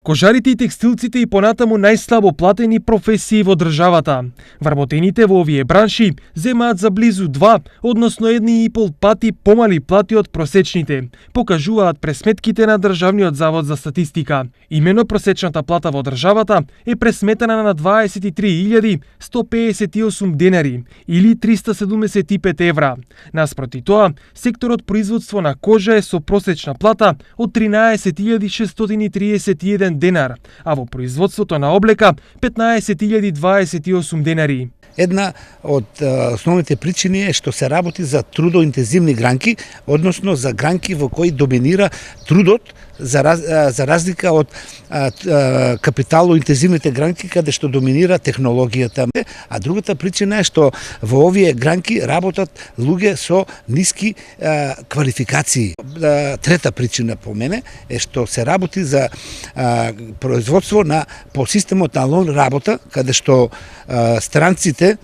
Кожарите и текстилците и понатаму најслабо платени професии во државата. Вработените во овие бранши земаат за близу 2, односно 1,5 пати помали плати од просечните, покажуваат пресметките на Државниот завод за статистика. Имено просечната плата во државата е пресметана на 23.158 денари или 375 евра. Наспроти тоа, секторот производство на кожа е со просечна плата од 13.631 денар, а во производството на облека 15.028 денари. Една од основните причини е што се работи за трудоинтензивни гранки, односно за гранки во кои доминира трудот, за разлика од капиталоинтензивните гранки каде што доминира технологијата. А другата причина е што во овие гранки работат луѓе со ниски квалификации. Трета причина по мене е што се работи за производство по системот на лон работа, каде што странските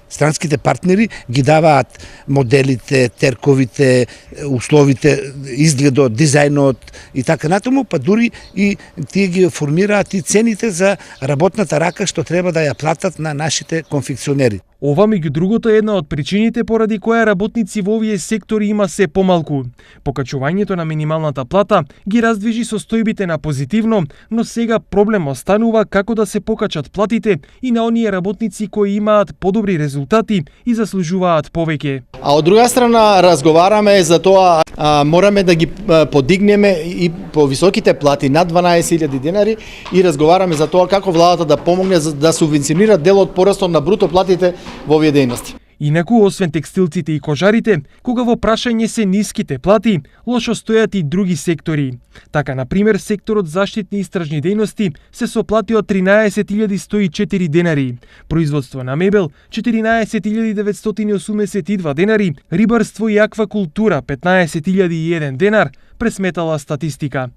партнери ги даваат моделите, терковите, условите, изгледот, дизајнот и така натаму, па дури и тие ги формираат и цените за работната рака што треба да ја платат на нашите конфекционери. Ова, меѓу другото, е една од причините поради која работници во овие сектори има се помалку. Покачувањето на минималната плата ги раздвижи состојбите на позитивно, но сега проблем останува како да се покачат платите и на оние работници кои имаат подобри резултати и заслужуваат повеќе. А од друга страна разговараме за тоа, мораме да ги подигнеме и по високите плати над 12.000 денари и разговараме за тоа како владата да помогне да субвенционира дел од порастот на бруто платите во овие дејности. Инаку, освен текстилците и кожарите, кога во прашање се ниските плати, лошо стојат и други сектори. Така, например, секторот заштитни истражни дејности се со плати од 13.104 денари, производство на мебел 14.982 денари, рибарство и аквакултура 15.001 денар, пресметала статистика.